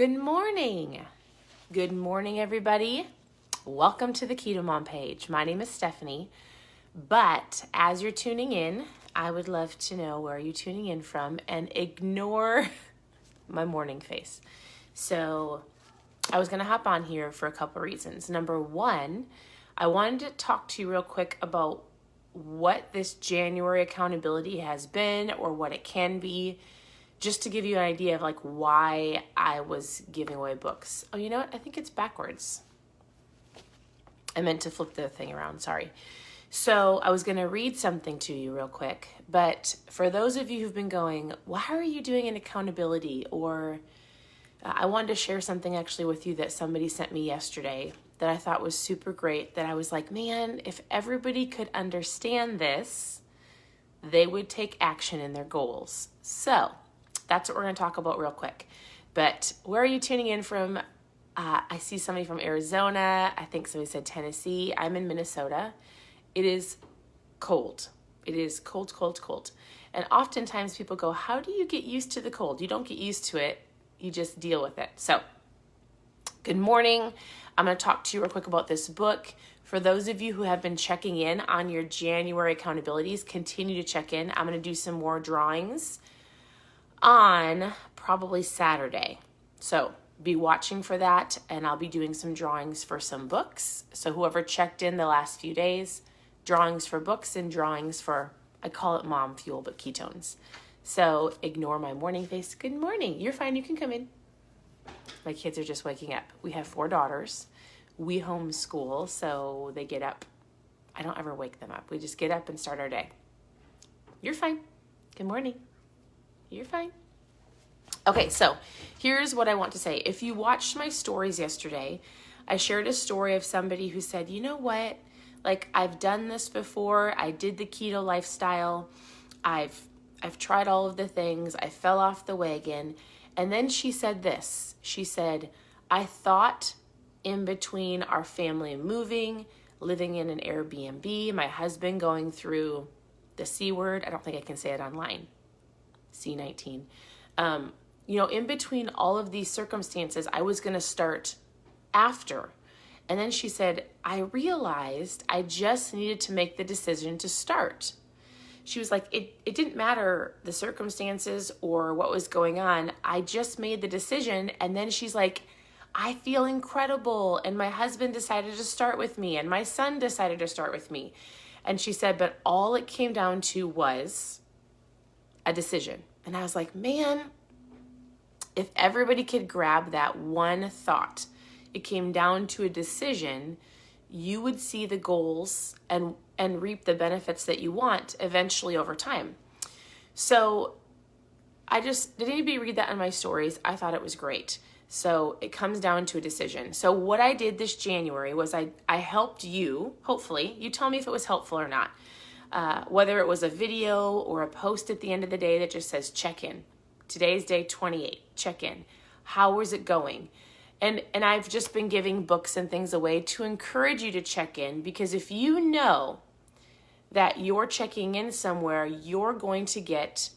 Good morning. Good morning, everybody. Welcome to the Keto Mom page. My name is Stephanie, but as you're tuning in, I would love to know where you're tuning in from and ignore my morning face. So I was going to hop on here for a couple reasons. Number one, I wanted to talk to you real quick about what this January accountability has been or what it can be, just to give you an idea of why I was giving away books. Oh, you know what? I think it's backwards. I meant to flip the thing around, sorry. So I was gonna read something to you real quick, but for those of you who've been going, why are you doing an accountability? Or I wanted to share something actually with you that somebody sent me yesterday that I thought was super great, that I was like, man, if everybody could understand this, they would take action in their goals. So that's what we're going to talk about real quick. But where are you tuning in from? I see somebody from Arizona. I think somebody said Tennessee. I'm in Minnesota. It is cold. It is cold, cold, cold. And oftentimes people go, how do you get used to the cold? You don't get used to it. You just deal with it. So good morning. I'm going to talk to you real quick about this book. For those of you who have been checking in on your January accountabilities, continue to check in. I'm going to do some more drawings on probably Saturday. So be watching for that, and I'll be doing some drawings for some books. So whoever checked in the last few days, drawings for books and drawings for, I call it mom fuel, but ketones. So ignore my morning face. Good morning. You're fine. You can come in. My kids are just waking up. We have 4 daughters. We homeschool, so they get up. I don't ever wake them up. We just get up and start our day. You're fine. Good morning. You're fine. Okay, so here's what I want to say. If you watched my stories yesterday, I shared a story of somebody who said, you know what? I've done this before. I did the keto lifestyle. I've tried all of the things. I fell off the wagon. And then she said this. She said, I thought in between our family moving, living in an Airbnb, my husband going through the C word. I don't think I can say it online. C19. In between all of these circumstances, I was going to start after. And then she said, I realized I just needed to make the decision to start. She was like, it didn't matter the circumstances or what was going on. I just made the decision. And then she's like, I feel incredible. And my husband decided to start with me. And my son decided to start with me. And she said, but all it came down to was a decision. And I was like, man, if everybody could grab that one thought, it came down to a decision, you would see the goals and reap the benefits that you want eventually over time. So did anybody read that in my stories? I thought it was great. So it comes down to a decision. So what I did this January was I helped you, hopefully, you tell me if it was helpful or not. Whether it was a video or a post at the end of the day that just says check in. Today's day 28, check in. How is it going? And I've just been giving books and things away to encourage you to check in, because if you know that you're checking in somewhere, you're going to get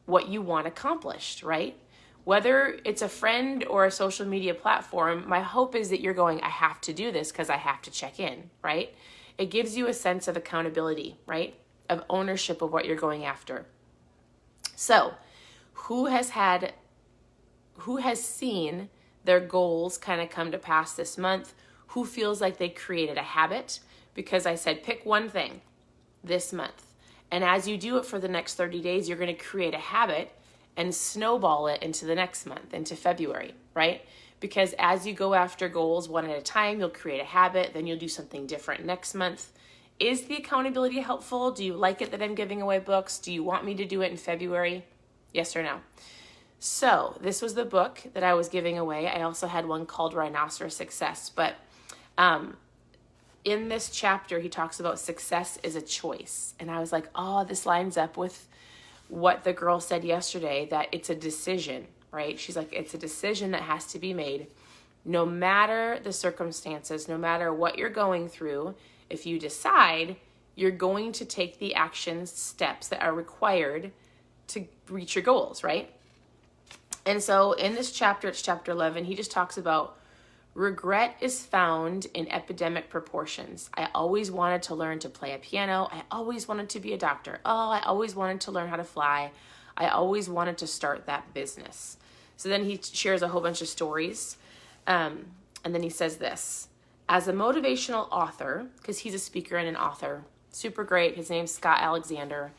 what you want accomplished, right? Whether it's a friend or a social media platform, my hope is that you're going, I have to do this because I have to check in, right? It gives you a sense of accountability, right? Of ownership of what you're going after. So, who has seen their goals kind of come to pass this month? Who feels like they created a habit? Because I said, pick one thing this month. And as you do it for the next 30 days, you're going to create a habit and snowball it into the next month, into February, right? Because as you go after goals one at a time, you'll create a habit, then you'll do something different next month. Is the accountability helpful? Do you like it that I'm giving away books? Do you want me to do it in February? Yes or no? So this was the book that I was giving away. I also had one called Rhinoceros Success. But in this chapter, he talks about success is a choice. And I was like, oh, this lines up with what the girl said yesterday, that it's a decision, right? She's like, it's a decision that has to be made no matter the circumstances, no matter what you're going through. If you decide, you're going to take the action steps that are required to reach your goals, right? And so in this chapter, it's chapter 11, he just talks about regret is found in epidemic proportions. I always wanted to learn to play a piano. I always wanted to be a doctor. Oh, I always wanted to learn how to fly. I always wanted to start that business. So then he shares a whole bunch of stories. And then he says this, as a motivational author, because he's a speaker and an author, super great. His name's Scott Alexander.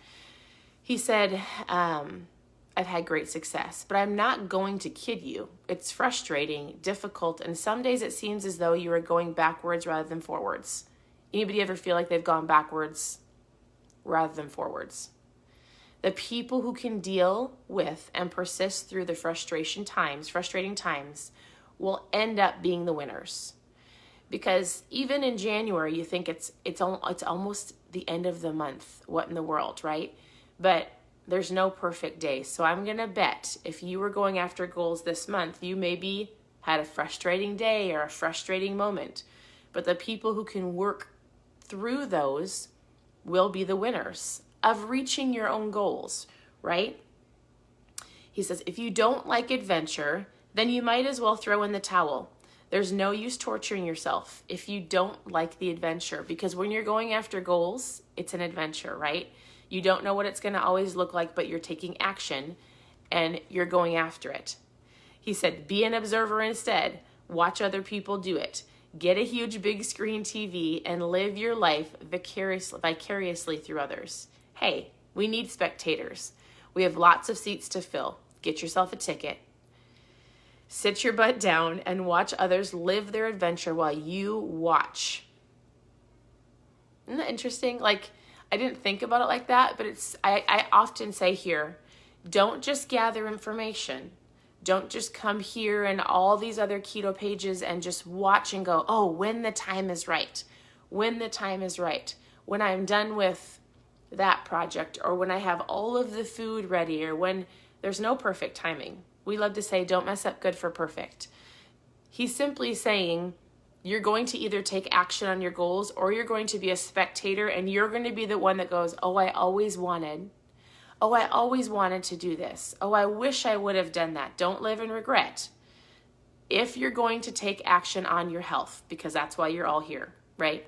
He said, I've had great success, but I'm not going to kid you. It's frustrating, difficult, and some days it seems as though you are going backwards rather than forwards. Anybody ever feel like they've gone backwards rather than forwards? The people who can deal with and persist through the frustrating times, will end up being the winners. Because even in January, you think it's almost the end of the month. What in the world, right? But there's no perfect day. So I'm going to bet if you were going after goals this month, you maybe had a frustrating day or a frustrating moment. But the people who can work through those will be the winners of reaching your own goals, right? He says, if you don't like adventure, then you might as well throw in the towel. There's no use torturing yourself if you don't like the adventure, because when you're going after goals, it's an adventure, right? You don't know what it's going to always look like, but you're taking action and you're going after it. He said, be an observer instead. Watch other people do it. Get a huge big screen TV and live your life vicariously through others. Hey, we need spectators. We have lots of seats to fill. Get yourself a ticket. Sit your butt down and watch others live their adventure while you watch. Isn't that interesting? Like, I didn't think about it like that, but I often say here, don't just gather information. Don't just come here and all these other keto pages and just watch and go, oh, when the time is right. When the time is right. When I'm done with that project, or when I have all of the food ready, or when there's no perfect timing. We love to say, don't mess up good for perfect. He's simply saying, you're going to either take action on your goals or you're going to be a spectator, and you're going to be the one that goes, oh, I always wanted to do this. Oh, I wish I would have done that. Don't live in regret. If you're going to take action on your health, because that's why you're all here, right?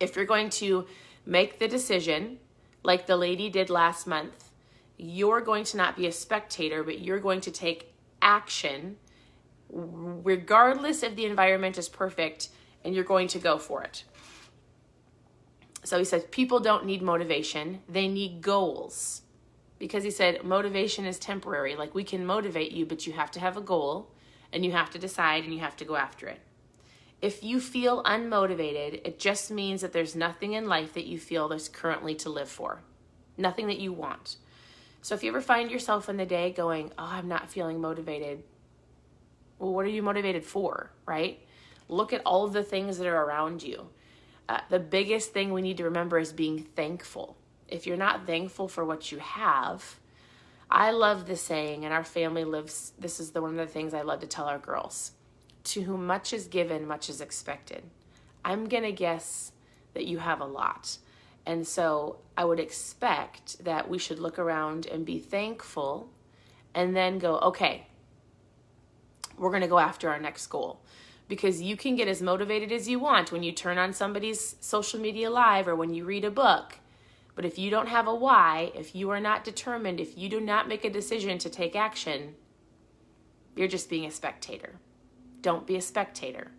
If you're going to make the decision like the lady did last month, you're going to not be a spectator, but you're going to take action regardless if the environment is perfect, and you're going to go for it. So he says people don't need motivation, they need goals. Because he said motivation is temporary. Like, we can motivate you, but you have to have a goal, and you have to decide, and you have to go after it. If you feel unmotivated, it just means that there's nothing in life that you feel there's currently to live for. Nothing that you want. So if you ever find yourself in the day going, oh, I'm not feeling motivated. Well, what are you motivated for, right? Look at all of the things that are around you. The biggest thing we need to remember is being thankful. If you're not thankful for what you have, I love the saying, and our family lives, this is one of the things I love to tell our girls. To whom much is given, much is expected. I'm going to guess that you have a lot. And so I would expect that we should look around and be thankful, and then go, okay, we're going to go after our next goal. Because you can get as motivated as you want when you turn on somebody's social media live or when you read a book. But if you don't have a why, if you are not determined, if you do not make a decision to take action, you're just being a spectator. Don't be a spectator,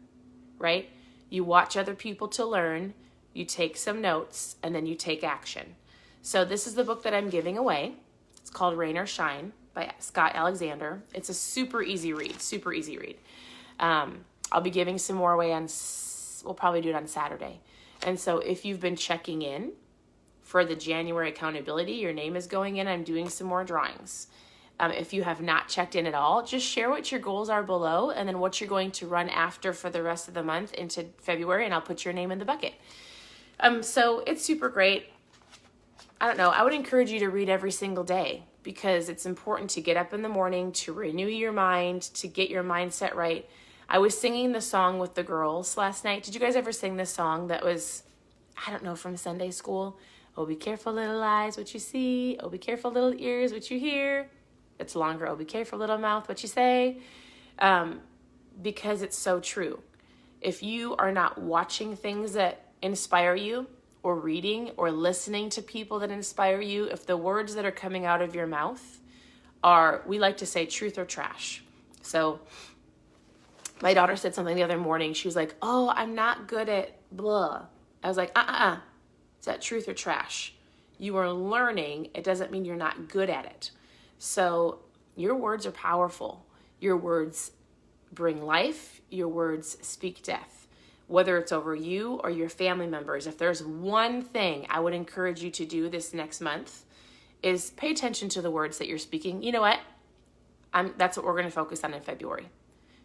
right? You watch other people to learn, you take some notes, and then you take action. So this is the book that I'm giving away. It's called Rain or Shine by Scott Alexander. It's a super easy read. I'll be giving some more away we'll probably do it on Saturday. And so if you've been checking in for the January accountability, your name is going in. I'm doing some more drawings. If you have not checked in at all, just share what your goals are below and then what you're going to run after for the rest of the month into February, and I'll put your name in the bucket. So it's super great. I don't know. I would encourage you to read every single day because it's important to get up in the morning, to renew your mind, to get your mindset right. I was singing the song with the girls last night. Did you guys ever sing this song that was, I don't know, from Sunday school? Oh, be careful, little eyes, what you see. Oh, be careful, little ears, what you hear. It's longer OBK for little mouth. What you say? Because it's so true. If you are not watching things that inspire you, or reading or listening to people that inspire you, if the words that are coming out of your mouth are, we like to say, truth or trash. So my daughter said something the other morning. She was like, oh, I'm not good at blah. I was like, is that truth or trash? You are learning. It doesn't mean you're not good at it. So your words are powerful. Your words bring life. Your words speak death. Whether it's over you or your family members, if there's one thing I would encourage you to do this next month is pay attention to the words that you're speaking. You know what? That's what we're going to focus on in February.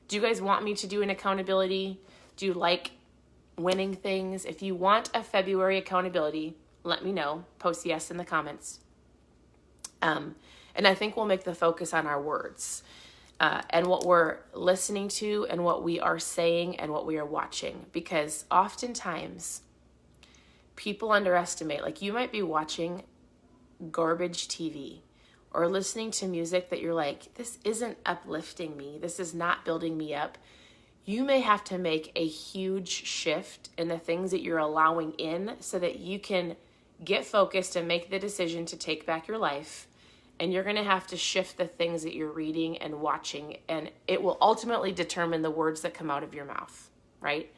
Do you guys want me to do an accountability? Do you like winning things? If you want a February accountability, let me know. Post yes in the comments. And I think we'll make the focus on our words. And what we're listening to and what we are saying and what we are watching. Because oftentimes people underestimate, like you might be watching garbage TV or listening to music that you're like, this isn't uplifting me. This is not building me up. You may have to make a huge shift in the things that you're allowing in so that you can get focused and make the decision to take back your life. And you're going to have to shift the things that you're reading and watching, and it will ultimately determine the words that come out of your mouth, right?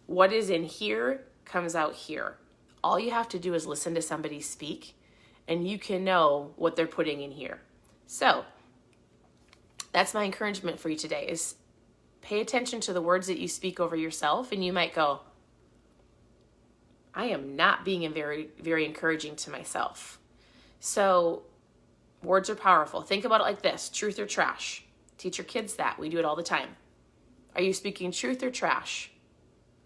What is in here comes out here. All you have to do is listen to somebody speak, and you can know what they're putting in here. So that's my encouragement for you today is pay attention to the words that you speak over yourself, and you might go, I am not being very, very encouraging to myself. So words are powerful. Think about it like this, truth or trash. Teach your kids that. We do it all the time. Are you speaking truth or trash?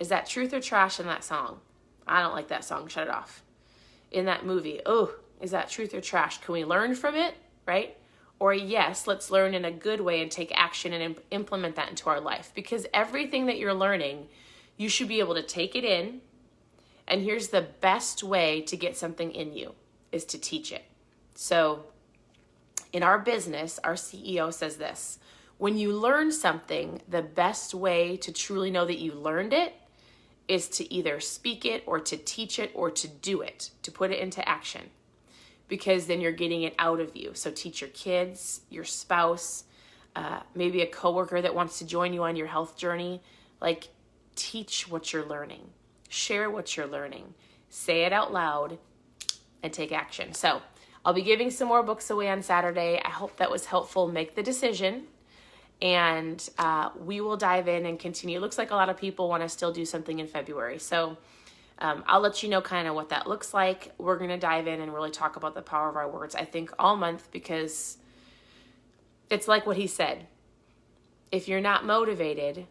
Is that truth or trash in that song? I don't like that song. Shut it off. In that movie, is that truth or trash? Can we learn from it, right? Or yes, let's learn in a good way and take action and implement that into our life. Because everything that you're learning, you should be able to take it in. And here's the best way to get something in you is to teach it. So in our business, our CEO says this, when you learn something, the best way to truly know that you learned it is to either speak it or to teach it or to do it, to put it into action, because then you're getting it out of you. So teach your kids, your spouse, maybe a coworker that wants to join you on your health journey. Like, teach what you're learning, share what you're learning, say it out loud, and take action. So I'll be giving some more books away on Saturday. I hope that was helpful. Make the decision, and we will dive in and continue. It looks like a lot of people want to still do something in February. So I'll let you know kind of what that looks like. We're going to dive in and really talk about the power of our words, I think, all month, because it's like what he said. If you're not motivated,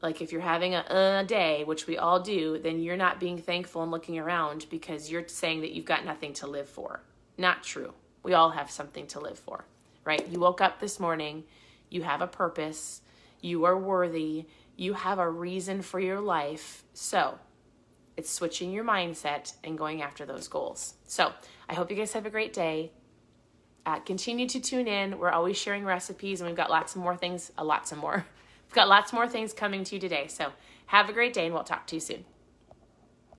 like if you're having a day, which we all do, then you're not being thankful and looking around because you're saying that you've got nothing to live for. Not true. We all have something to live for, right? You woke up this morning, you have a purpose, you are worthy, you have a reason for your life. So it's switching your mindset and going after those goals. So I hope you guys have a great day. Continue to tune in. We're always sharing recipes, and we've got We've got lots more things coming to you today. So have a great day, and we'll talk to you soon.